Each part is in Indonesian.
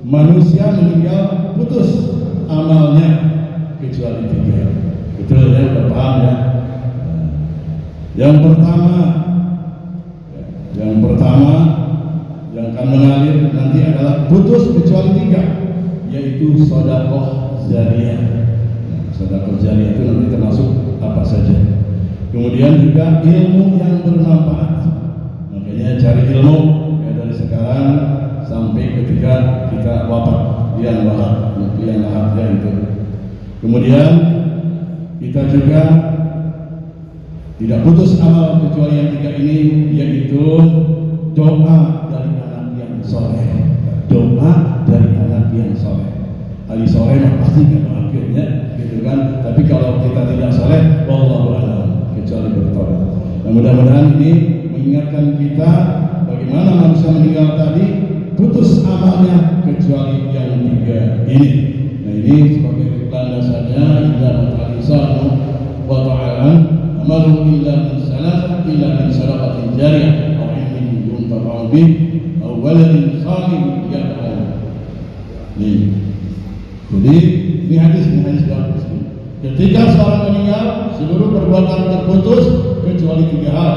manusia meninggal putus amalnya kecuali 3. Betul ya, udah paham ya? Yang pertama yang akan mengalir nanti adalah putus kecuali 3, yaitu sedekah jariyah. Sedekah jariyah itu nanti termasuk apa saja. Kemudian juga ilmu yang bermanfaat. Makanya cari ilmu ya, dari sekarang sampai ketika kita wafat, yang lahap ya itu. Kemudian kita juga tidak putus amal kecuali yang 3 ini, yaitu doa dari anak yang soleh. Doa dari anak yang soleh. Hari soleh pasti nggak akhirnya, gitu kan? Tapi kalau kita tidak soleh, wallahu a'lam, kecuali bertobat. Nah, mudah-mudahan ini mengingatkan kita bagaimana manusia meninggal tadi putus amalnya kecuali yang 3 ini. Nah, ini sebagai landasannya idza al-insanu wa ta'ala amalu illa min salasah illa min sadaqatin jariyah aw ilmin yuntafa'u bih aw waladin salih yad'u. Jadi ini hadis bagus. Ketika seorang meninggal, seluruh perbuatan terputus kecuali 3 hal: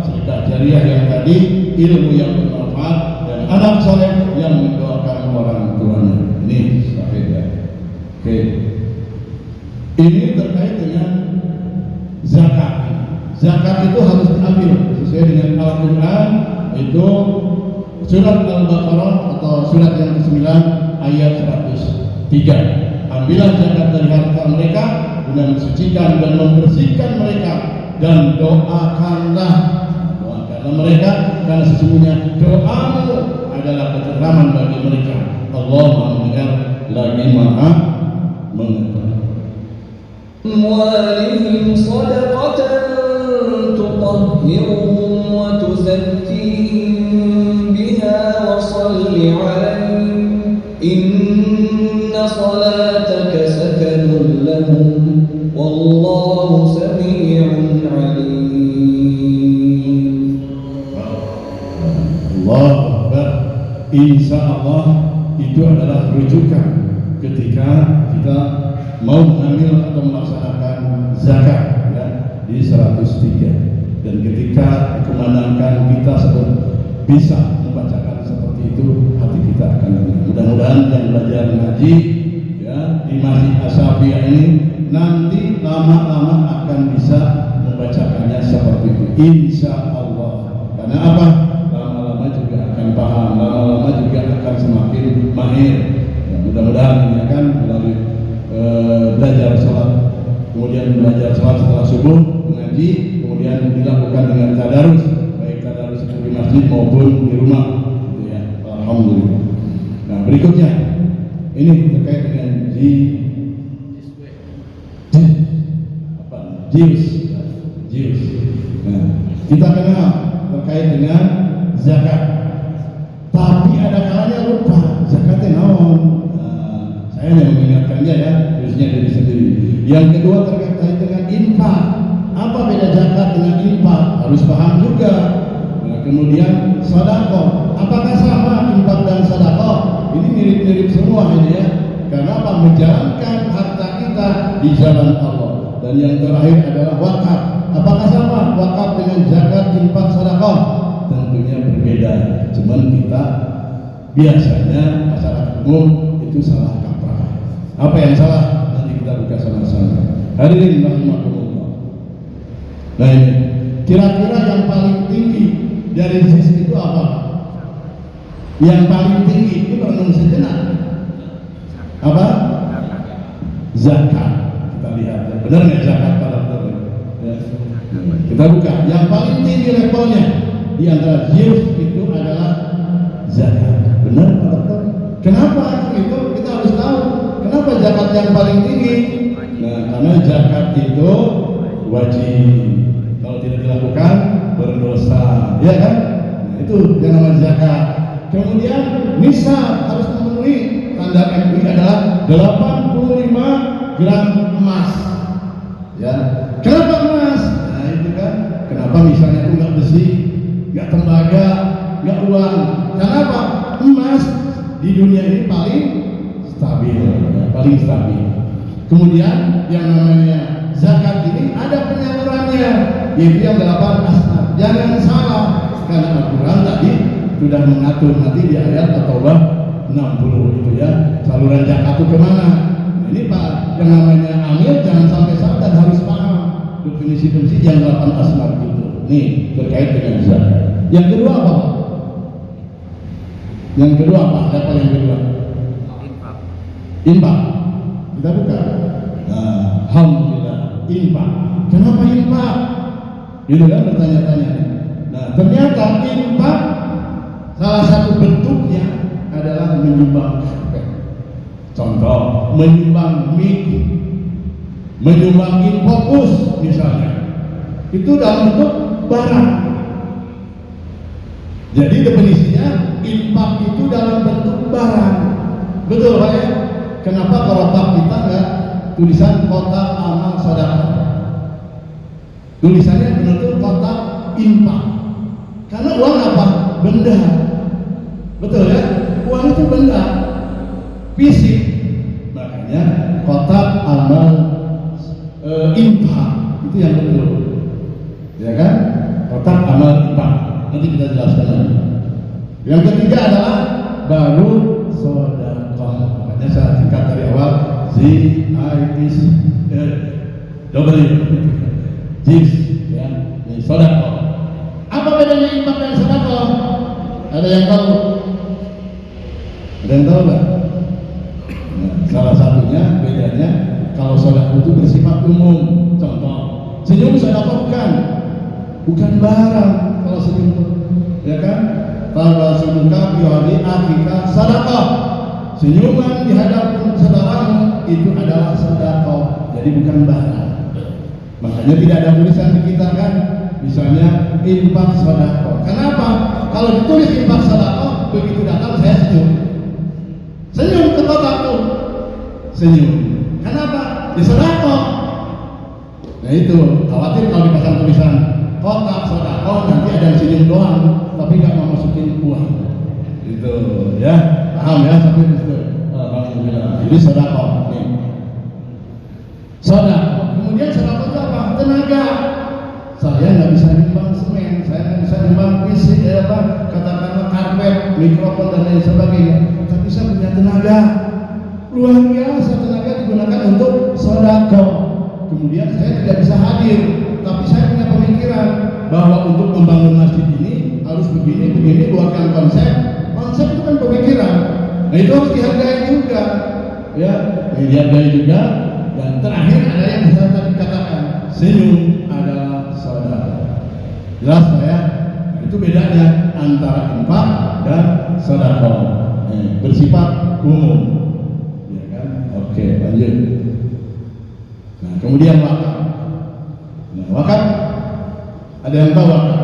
sedekah jariyah yang tadi, ilmu yang bermanfaat, dan anak soleh yang mendoakan orang tuanya. Ini sahih ya. Oke. Ini terkait dengan zakat. Zakat itu harus diambil sesuai dengan Al-Quran, itu surat Al-Baqarah atau surat yang ke-9 ayat 103. Ambillah zakat dari harta mereka dengan mensucikan dan membersihkan mereka, dan doakanlah mereka, karena sesungguhnya doamu adalah ketentraman bagi mereka. Allah Maha mendengar lagi Maha mengetahui. أموالهم صدقة تطهرهم وتزكيهم بها وصل عليهم إن صلاتك سكن لهم والله سميع عليم. Allah Akbar. Insya Allah itu adalah rujukan ketika kita mau mengambil atau melaksanakan zakat ya, di 103. Dan ketika dikumandangkan kita bisa membacakan seperti itu, hati kita akan tenang. Mudah-mudahan yang belajar ngaji ya di Masjid Asy-Syafi'iyah ini nanti lama-lama akan bisa membacakannya seperti itu, insya Allah. Karena apa? Lama-lama juga akan paham, lama-lama juga akan semakin mahir ya, mudah-mudahan ini akan melalui belajar sholat, kemudian belajar sholat setelah subuh, mengaji, kemudian dilakukan dengan tadarus, baik tadarus itu di masjid maupun di rumah gitu ya. Alhamdulillah. Nah, berikutnya ini terkait dengan Jius. Nah, kita kenal terkait dengan zakat, tapi ada kalanya lupa zakatnya naon. Saya yang mengingatkannya ya, khususnya diri sendiri. Yang kedua terkait dengan infak. Apa beda zakat dengan infak? Harus paham juga. Nah, kemudian sedekah. Apakah sama infak dan sedekah? Ini mirip-mirip semua ini ya. Karena apa? Menjalankan harta kita di jalan Allah. Dan yang terakhir adalah wakaf. Apakah sama wakaf dengan zakat, infak, sedekah? Tentunya berbeda. Cuman kita biasanya masyarakat umum itu salah. Apa yang salah? Nanti kita buka sama-sama. Hadirin rahimakumullah. Nah ini, kira-kira yang paling tinggi dari sisi itu apa? Yang paling tinggi itu renung sejenak. Apa? Zakat. Kita lihat, ya. Benar nggak zakat pada ya. Kita buka. Yang paling tinggi levelnya di antara jius itu adalah zakat. Benar Pak Dokter? Kenapa? Itu kita harus tahu. Kenapa zakat yang paling tinggi? Nah, karena zakat itu wajib. Kalau tidak dilakukan berdosa, ya kan? Nah, itu yang namanya zakat. Kemudian nisab harus memenuhi, tanda MUI adalah 85 gram emas. Ya, kenapa emas? Nah, itu kan. Kenapa misalnya itu nggak besi, nggak tembaga, nggak uang? Kenapa? Emas di dunia ini paling stabil, ya, paling stabil. Kemudian yang namanya zakat ini ada penyalurannya, yaitu yang 8 asnaf. Jangan salah, karena Al-Quran tadi sudah mengatur nanti di ayat At-Taubah 60 itu ya, saluran zakat itu kemana. Nah, ini Pak, yang namanya amil jangan sampai salah dan harus paham definisi yang 8 asnaf itu. Nih terkait dengan zakat. Yang kedua apa Pak? Yang kedua apa? Apa yang kedua? Infak. Kita buka. Nah, alhamdulillah, infak. Kenapa infak? Gitu kan bertanya-tanya. Nah, ternyata infak salah satu bentuknya adalah menyumbang karpet. Contoh, menyumbang mic, menyumbang infocus misalnya. Itu dalam bentuk barang. Jadi definisinya infak itu dalam bentuk barang. Betul Pak ya? Kenapa kalau Pak kita nggak tulisan kotak amal sedekah? Tulisannya bentuk kotak infak. Karena uang apa? Benda. Betul ya? Uang itu benda fisik. Makanya kotak amal infak itu yang betul. Ya kan? Kotak amal infak. Nanti kita jelaskan lagi. Yang ketiga adalah baru sedekah. Makanya saya singkat dari awal ZIS JIS ya, sedekah. Apa bedanya infak dan sedekah? Ada yang tahu? Ada yang tahu nggak? Nah, salah satunya bedanya kalau sedekah itu bersifat umum. Contoh, senyum sedekah bukan barang. Kalau senyum itu, ya kan? Kalau senyumka biwali akika sedekah. Senyuman di hadapan saudaramu itu adalah sedekah. Jadi bukan barang. Makanya tidak ada tulisan di kita kan, misalnya infak sedekah. Kenapa? Kalau ditulis infak sedekah, begitu datang saya senyum. Senyum ke kotakku. Senyum. Kenapa? Di sedekah. Nah itu, khawatir kalau dipasang tulisan kotak sedekah nanti ada yang senyum doang, tapi nggak mau masukin uang. Itu ya, paham ya sampai di situ. Alhamdulillah. Jadi sedekah. Sedekah. Kemudian sedekah itu apa? Tenaga. Saya nggak bisa nyumbang semen, saya nggak bisa nyumbang fisik, katakanlah karpet, mikrofon dan lain sebagainya. Tapi saya punya tenaga. Luar biasa tenaga digunakan untuk sedekah. Kemudian saya tidak bisa hadir, tapi saya punya pemikiran bahwa untuk membangun masjid ini harus begini, buatkan konsep. Konsep itu kan pemikiran. Nah itu harus dihargai juga, ya, dihargai juga. Dan terakhir ada yang saya tadi katakan, senyum adalah sedekah. Jelas ya? Nah, itu bedanya antara infak dan sedekah. Bersifat umum, ya kan? Oke, lanjut. Nah, kemudian wakaf. Nah, wakaf ada yang tahu wakaf?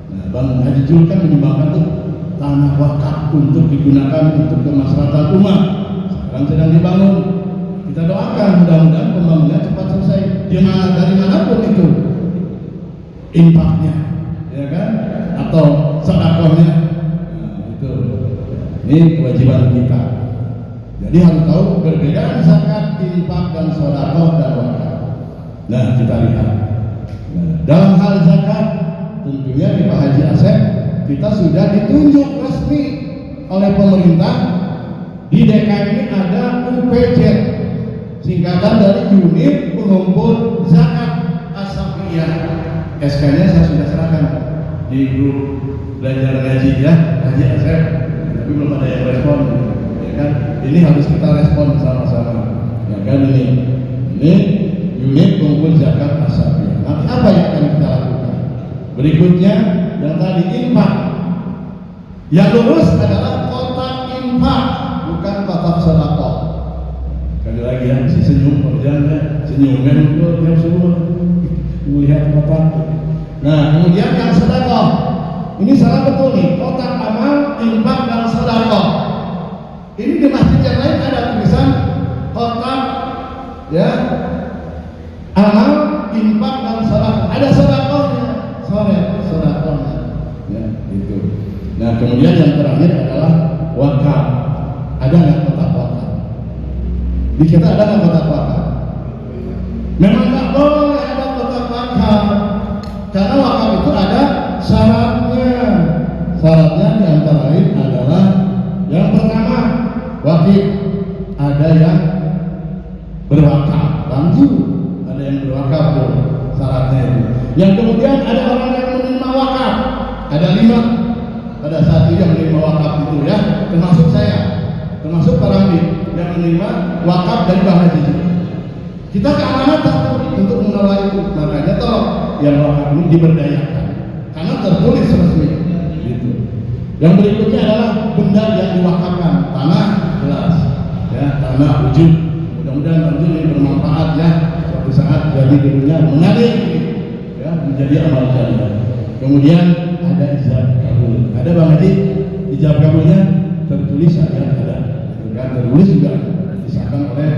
Nah, Bang Haji Jul kan menyumbangkan tuh tanah wakaf untuk digunakan untuk kemaslahatan umat. Sekarang sedang dibangun. Kita doakan mudah-mudahan pembangunan cepat selesai. Dari manapun itu infaknya, ya kan? Atau sedekahnya. Nah, itu. Ini kewajiban kita. Jadi harus tahu perbedaan zakat, infak dan sedekah dan wakaf. Nah, kita lihat. Nah, dalam hal zakat, tentunya di Pak Haji Asep kita sudah ditunjuk resmi oleh pemerintah. Di DKI ini ada UPZ, singkatan dari Unit Pengumpul Zakat As-Safiyah. SK-nya saya sudah serahkan di grup belajar ngaji ya, Haji Asep. Tapi belum ada yang respon, ya kan? Ini harus kita respon sama-sama, ya kan? Ini Unit Pengumpul Zakat As-Safiyah. Nanti apa yang akan kita lakukan? Berikutnya yang tadi infak. Yang lurus adalah kotak infak, bukan kotak sedekah. Sekali lagi ya, si senyum kerjanya, senyumnya itu tiap semua melihat kotak. Nah, kemudian yang sedekah. Ini salah betul nih, kotak amal, infak dan sedekah. Ini di masjid yang lain ada tulisan kotak ya amal, infak dan sedekah. Ada sedekahnya, sedekahnya. Ya, itu. Nah, kemudian yang terakhir adalah wakaf. Di kita ada nggak kotak wakaf? Memang nggak boleh ada kotak wakaf, karena wakaf itu ada syaratnya. Syaratnya di antara lain adalah yang pertama, wajib ada yang berwakaf, lanjut ada yang berwakaf tuh syaratnya itu. Yang kemudian ada orang yang menerima wakaf, ada 5 pada saat itu yang menerima wakaf itu ya, termasuk saya, termasuk para yang menerima wakaf dari Bang Haji. Kita keamanatan untuk mengelola itu, makanya tolong yang wakaf ini diberdayakan karena tertulis resmi gitu. Yang berikutnya adalah benda yang diwakafkan, tanah jelas ya, tanah wujud, mudah-mudahan nanti ini bermanfaat ya, suatu saat jadi gedungnya mengalir ya, menjadi amal jariah. Kemudian ada ijab kabul, ada Bang Haji, ijab kabulnya tertulis ada kan, tertulis juga disahkan oleh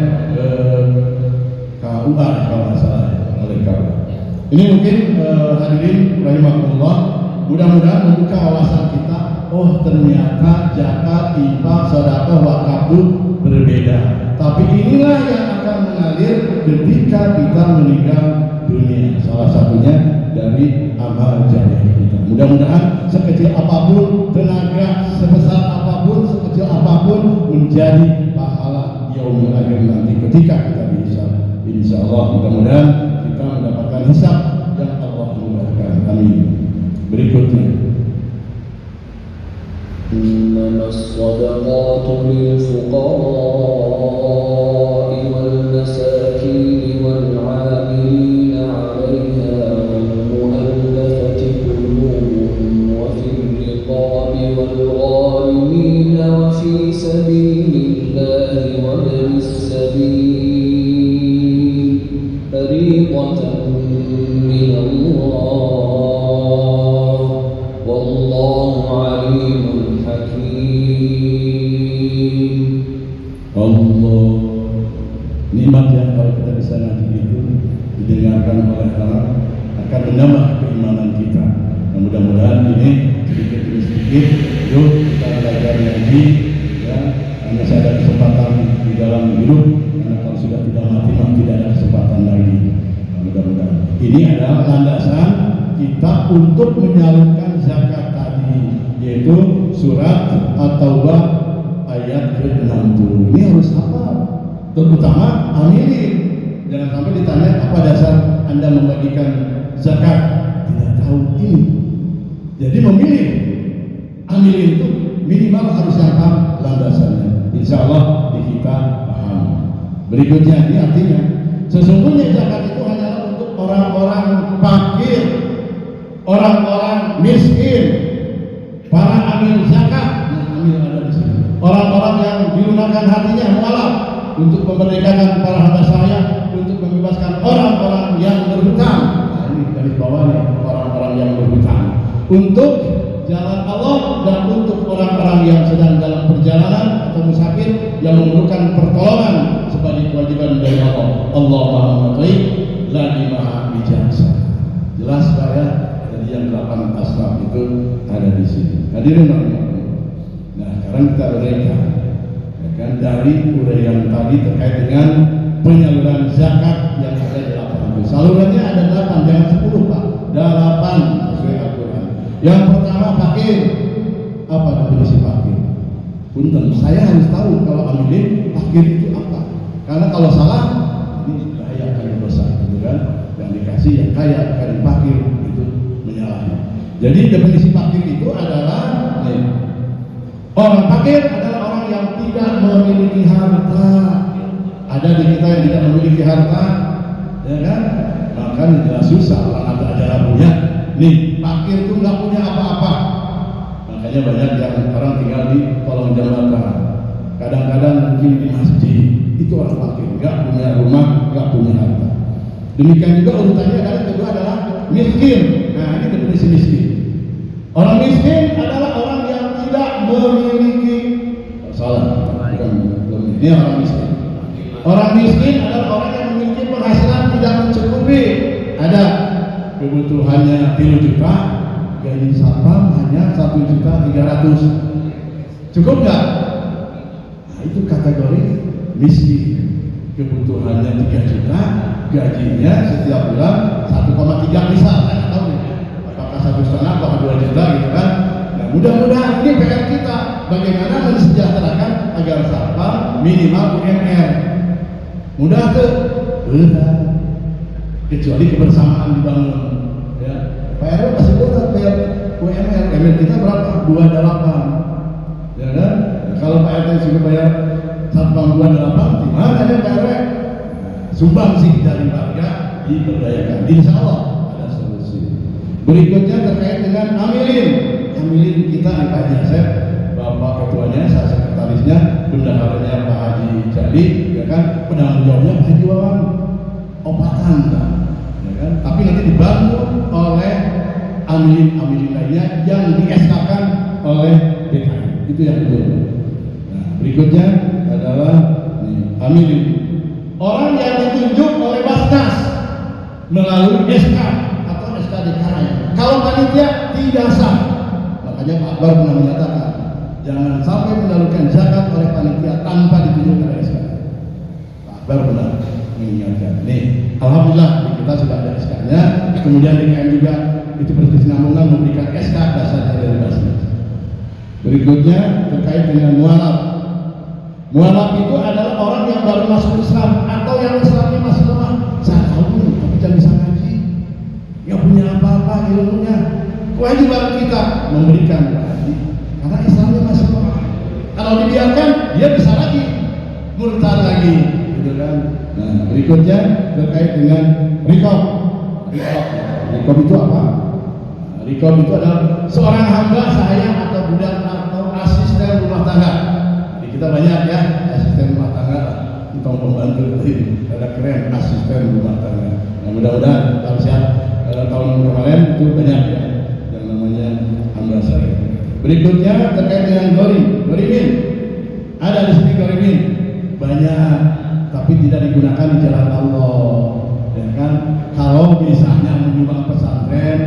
KUA kalau nggak salah, oleh KUA. Ini mungkin hadirin rahimakumullah, mudah-mudahan membuka wawasan kita. Oh ternyata zakat, infak, sedekah, wakaf itu berbeda. Tapi inilah yang akan mengalir ketika kita meninggal dunia. Salah satunya dari amal jariah kita. Mudah-mudahan sekecil apapun tenaga, sebesar apapun, sekecil apapun menjadi pahala yaumul akhir nanti ketika kita bisa. Insya Allah mudah-mudahan kita mendapatkan hisab yang Allah mudahkan. Amin. Berikutnya. إنما الصدقات للفقراء والمساكين والعاملين عليها والمؤلفة قلوبهم وفي الرقاب والغارمين وفي سبيل الله وابن السبيل فريضة من الله والله عليم Allah, nikmat yang kalau kita bisa ngaji itu didengarkan oleh orang akan menambah keimanan kita. Dan mudah-mudahan ini sedikit demi sedikit yuk kita belajar ngaji ya, karena saya ada kesempatan di dalam hidup, karena kalau sudah tidak mati mah tidak ada kesempatan lagi. Nah, mudah-mudahan ini adalah landasan kita untuk menyalurkan zakat tadi, yaitu surat At-Taubah ayat ke-60. Ini harus hafal, terutama amilin. Jangan sampai ditanya apa dasar Anda membagikan zakat, tidak tahu ini. Jadi memilih amilin itu minimal harus hafal landasannya. Insya Allah kita paham. Berikutnya ini artinya sesungguhnya zakat itu hanyalah untuk orang-orang fakir, orang-orang miskin, para amil zakat. Nah, amil ada di sini. Orang-orang yang dilunakkan hatinya mualaf untuk memerdekakan para hamba saya, untuk membebaskan orang-orang yang berhutang. Nah, ini garis bawahnya, orang-orang yang berhutang untuk jalan Allah dan untuk orang-orang yang sedang dalam perjalanan atau musafir yang memerlukan pertolongan sebagai kewajiban dari Allah. Allah Maha Mengetahui lagi Maha Bijaksana. Jelas Pak ya? Jadi yang 8 asbab itu ada di sini. Hadirin rahimahullah. Nah, sekarang kita uraikan ya kan, dari uraian tadi terkait dengan penyaluran zakat yang ada di lapangan. Salurannya ada 8, jangan 10 Pak. 8 sesuai Al-Quran. Yang pertama fakir. Apa definisi fakir? Punten, saya harus tahu kalau amilin fakir itu apa. Karena kalau salah ini bahaya akan dosa, gitu kan? Yang dikasih yang kaya, yang fakir itu menyalahi. Jadi definisi fakir itu adalah orang fakir adalah orang yang tidak memiliki harta. Ada di kita yang tidak memiliki harta, ya kan? Maka jelas susah orang ada ajaran punya. Nih, fakir itu nggak punya apa-apa. Makanya banyak yang orang tinggal di kolong jembatan. Kadang-kadang mungkin di masjid. Itu orang fakir, nggak punya rumah, nggak punya harta. Demikian juga urutannya adalah kedua adalah miskin. Nah, ini definisi miskin. Orang miskin adalah orang yang tidak memiliki salah. Ini orang miskin. Orang miskin adalah orang yang memiliki penghasilan tidak mencukupi. Ada kebutuhannya 3 juta, gaji satpam hanya 1.300.000. Cukup nggak? Nah, itu kategori miskin. kebutuhannya 3 juta, gajinya setiap bulan 1,3 misal, saya nggak tahu nih, apakah 1,5 apakah 2 juta gitu kan. Nah, mudah-mudahan ini PR kita, bagaimana mensejahterakan agar satpam minimal UMR. Mudah tuh, berat, kecuali kebersamaan dibangun. Ya, PR pasti berat, PR UMR kita berapa? 28, ya kan? Nah, kalau Pak RT sudah bayar satpam 28, gimana ya Pak RW? Sumbang sih dari warga diberdayakan. Insya Allah ada solusi. Berikutnya terkait dengan amilin kita nih Pak Haji Asep, Bapak ketuanya, saya sekretarisnya, bendaharanya Pak Haji Jadi, ya kan, penanggung jawabnya Pak Haji Wawan, opatan kan, ya kan. Tapi nanti dibantu oleh amilin lainnya yang di-SK-kan oleh DKI. Itu yang betul. Nah, berikutnya adalah amilin. Orang yang ditunjuk oleh Basnas melalui SK atau SK DKI. Kalau panitia tidak sah. Makanya Pak Akbar pernah menyatakan, jangan sampai menyalurkan zakat oleh panitia tanpa ditunjuk oleh SK. Pak Akbar pernah mengingatkan. Nih, alhamdulillah kita sudah ada SK-nya. Kemudian DKI juga itu berkesinambungan memberikan SK dasarnya dari Basnas. Berikutnya terkait dengan mualaf. Mualaf itu adalah orang yang baru masuk Islam atau yang Islamnya masih lemah. Saya tahu nih, tapi jangan bisa ngaji, nggak punya apa-apa ilmunya. Kewajiban kita memberikan haji karena Islamnya masih lemah. Kalau dibiarkan, dia bisa lagi murtad lagi, gitu kan. Nah, berikutnya terkait dengan rikob. Rikob itu apa? Rikob itu adalah seorang hamba saya atau budak atau asisten rumah tangga. Jadi kita banyak ya asisten rumah tangga, tentang pembantu itu ada keren asisten rumah tangga. Nah, mudah-mudahan tahun kemarin itu banyak ya yang namanya hamba saya. Berikutnya terkait dengan gorimin. Ada di sini gorimin banyak, tapi tidak digunakan di jalan Allah. Ya kan? Kalau misalnya menyumbang pesantren,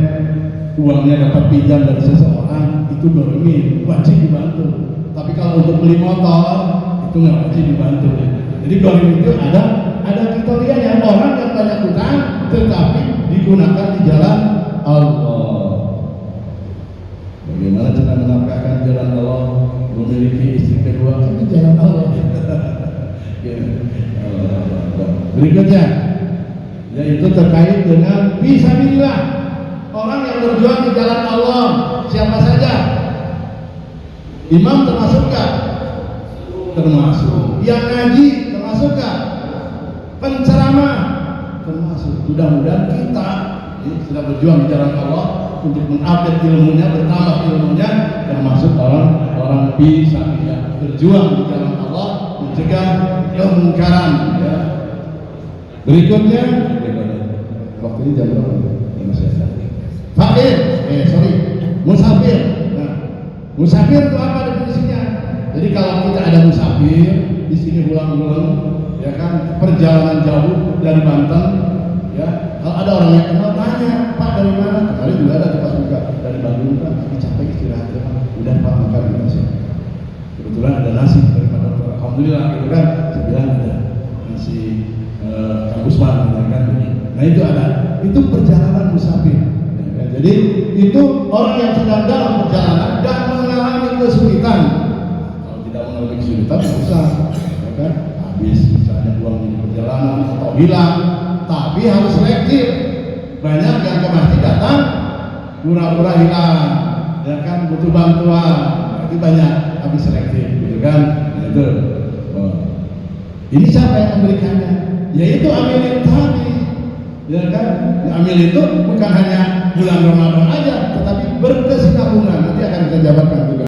uangnya dapat pinjam dari seseorang, itu gorimin, wajib dibantu. Tapi kalau untuk beli motor, itu nggak wajib dibantu. Jadi gorimin itu ada kriteria yang orang yang banyak hutang, tetapi digunakan di jalan Allah. Bagaimana cara menafkahkan jalan Allah, memiliki istri kedua, itu jalan Allah. Berikutnya, yaitu terkait dengan fisabilillah, orang yang berjuang di jalan Allah, siapa saja. Imam termasuk gak? Termasuk. Yang ngaji termasuk gak? Penceramah termasuk. Mudah-mudahan kita sudah berjuang di jalan Allah untuk mengupdate ilmunya, bertambah ilmunya, termasuk orang fisabilillah, berjuang di jalan Allah, mencegah kemungkaran. Ya. Berikutnya, waktu ini jam berapa? Fakir, musafir. Nah, musafir itu apa definisinya? Jadi kalau kita ada musafir di sini ulang-ulang, ya kan, perjalanan jauh dari Banten, ya, kalau ada orang yang kenal tanya, Pak dari mana? Kemarin juga ada pas buka dari Bandung, Pak, tapi capek istirahat, ya, Pak. Udah Pak makan di nasi. Kebetulan ada nasi daripada dokter. Alhamdulillah, gitu kan. Saya bilang ada nasi Kang Usman, kan. Nah itu ada, itu perjalanan musafir. Ya, jadi itu orang yang sedang dalam perjalanan dan mengalami kesulitan. Kalau tidak mengalami kesulitan susah, ya kan? Habis misalnya uang di perjalanan atau hilang, tapi harus selektif. Banyak yang ke masjid datang pura-pura hilang, ya kan, butuh bantuan. Nah, itu banyak, tapi selektif, gitu kan? Nah, itu. Oh. Ini siapa yang memberikannya? Yaitu amilin tadi. Ya kan? Amil itu bukan hanya bulan Ramadan aja, tetapi berkesinambungan. Nanti akan kita jabarkan juga.